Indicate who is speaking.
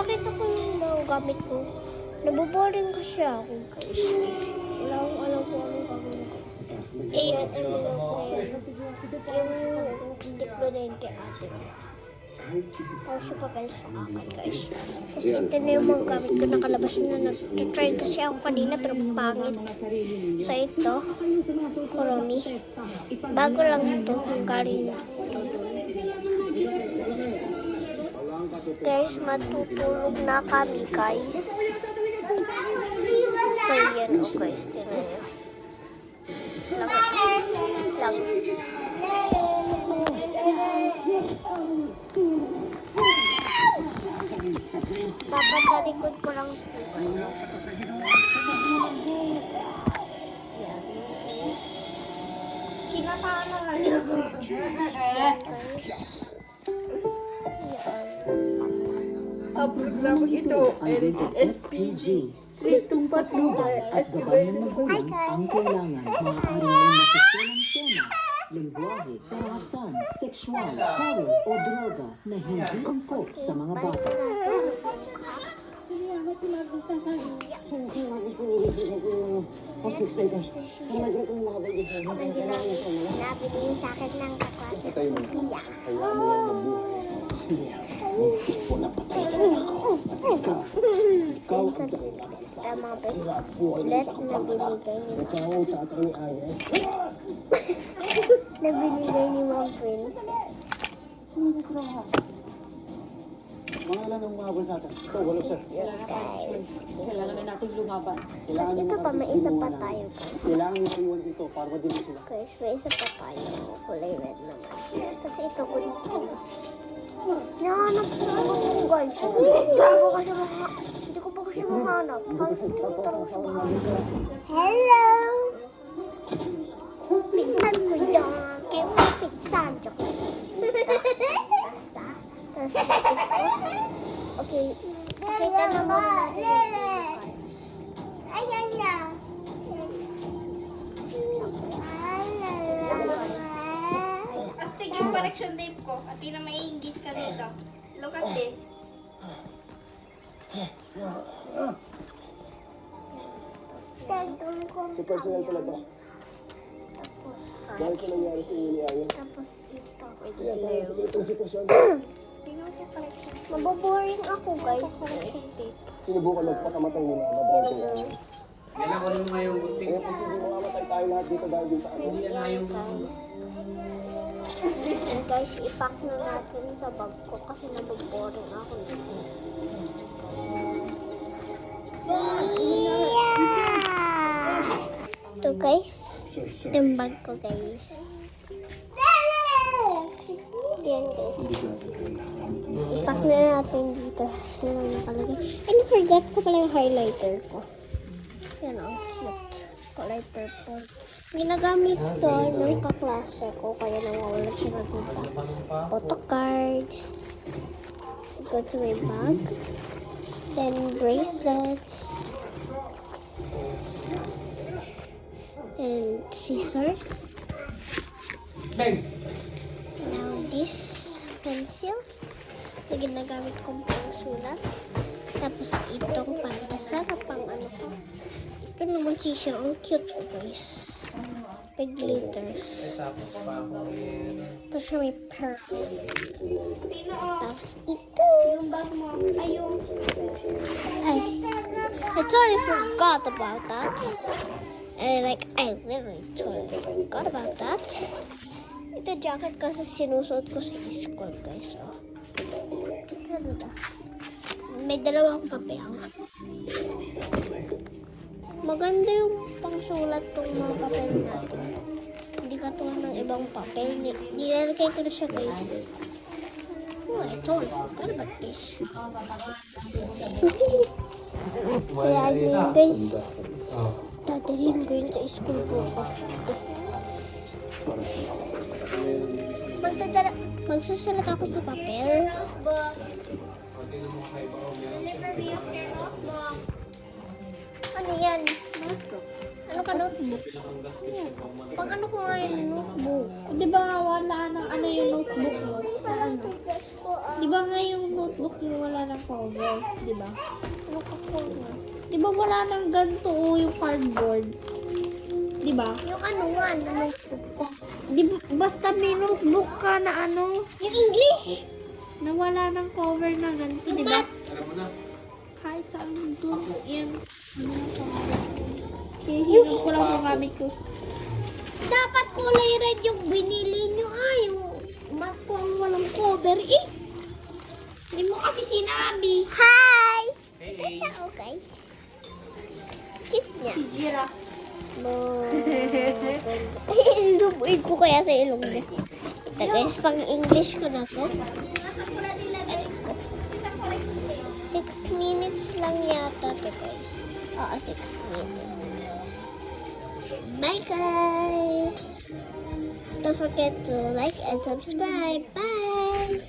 Speaker 1: nakita ko yung mga gamit ko. Naboboring kasi ako, guys. Wala akong alam kung anong gagawin ko. Eh, yan, ano ko yan. Yung stick na din kay ate. Tapos yung papel sa akin, guys. Kasi ito na yung mga gamit ko nakalabas na. Nag-try kasi ako kanina pero pangit. So ito, Kuromi. Bago lang ito, yung galing ito dun. Guys, matutulog na kami, guys. So yan, oh guys, tinan nyo. Lang. Dapat talikod ko lang. Kinataan na lang yun.
Speaker 2: Ang programa ito ay SPG. Striktong patnubay at gabay ng magulang ang kailangan. Maaaring may masusunang tema, lingwahe, karahasan, sexual, horror o droga na hindi angkop sa mga bata.
Speaker 1: Nabili yung sa akin ng kaklase ko sa Pia.
Speaker 3: Kaya mo lang mabuhay. Napatay ka na ako. Ikaw ang
Speaker 1: Tama ba? Ulit na binigay ni
Speaker 3: ikaw ang tatay ni Aya.
Speaker 1: na binigay ni Mom Prince.
Speaker 3: Mga ilan ang mga natin? Ito, walo sir.
Speaker 1: Guys,
Speaker 2: Kailangan na natin lumaban.
Speaker 3: Kailangan
Speaker 1: ito pa, may isa pa tayo, guys.
Speaker 3: Kailangan yung iwan dito para madilis sila.
Speaker 1: Guys, may isa pa tayo. Kulay red naman. Kasi ito ko dito. Nahanap ko ako, guys. Hindi ko pa kasi mahanap. Hello! Pinsan ko yan. Kaya mo pinsan. Tapos, okay. Kita naman natin. Ayan na.
Speaker 4: Astig yung correction tape ko. At di na maiingit ka dito. Look at this.
Speaker 3: Si personal pala to. Dahil sa nangyari sa inyo ni Aya.
Speaker 1: Tapos ito.
Speaker 3: Kaya tayo sa ganitong sitwasyon.
Speaker 1: Maboboring ako, guys.
Speaker 3: Sinubukan magpakamatay mo na ama dahil kay Aya. Kaya posible mamamatay tayo lahat dito dahil din sa akin.
Speaker 1: And guys, ipack na natin sa bag ko kasi naboboring ako. Ito guys, ito yung bag ko guys. Yan guys. Ipack na natin dito. Sino nakalagay? And forgot ko pala yung highlighter ko. Yan ang cute. Color purple. Ginagamit to ng kaklase ko kaya nawawala siya dito. Photo cards. Go to my bag. Then bracelets. And scissors. Now this pencil na ginagamit kong pangsulat. Tapos itong pandasa na pang ano ko. Ito naman seashell. Ang cute ko guys. May glitters. Tapos siya may pearl. Tapos ito.
Speaker 4: Yung bag mo. Ay, yung...
Speaker 1: Ay. I totally forgot about that. I literally totally forgot about that. Ito jacket kasi sinusuot ko sa school guys. Oh. Ganda. May dalawang papel. Maganda yung pangsulat tong mga papel natin. Hindi katulad ng ibang papel. Nilalagay ko na siya guys. Oh, I totally forgot about this. Kaya din guys. Dadalhin ko yun sa school bukas. Magsusulat ako sa papel.
Speaker 4: Notebook. Deliver me of your notebook.
Speaker 1: Ano yan? Ano ka notebook? Pang ano ko nga yung notebook?
Speaker 2: Di ba wala nang ano yung notebook mo? Di ba nga yung notebook yung wala nang cover, di ba?
Speaker 1: Ano ka po na?
Speaker 2: Di ba wala nang ganito yung cardboard? Di ba?
Speaker 1: Yung ano nga, na notebook ko.
Speaker 2: Di ba, basta may notebook ka na ano,
Speaker 1: Yung English!
Speaker 2: na wala ng cover na ganito, di ba? Kahit saan doon, yan. Hihirap ko lang yung gamit ko.
Speaker 1: Dapat kulay red yung binili nyo. Yung mat ko ang walang cover eh.
Speaker 2: Hindi mo kasi sinabi.
Speaker 1: Hi! Ito siya, oh guys. Cute niya.
Speaker 2: Si Giraffe.
Speaker 1: Zoomin ko kaya sa ilong niya. Ito guys, pang English ko na to. 6 minutes lang yata to guys. Oo, 6 minutes guys. Bye guys! Don't forget to like and subscribe. Bye!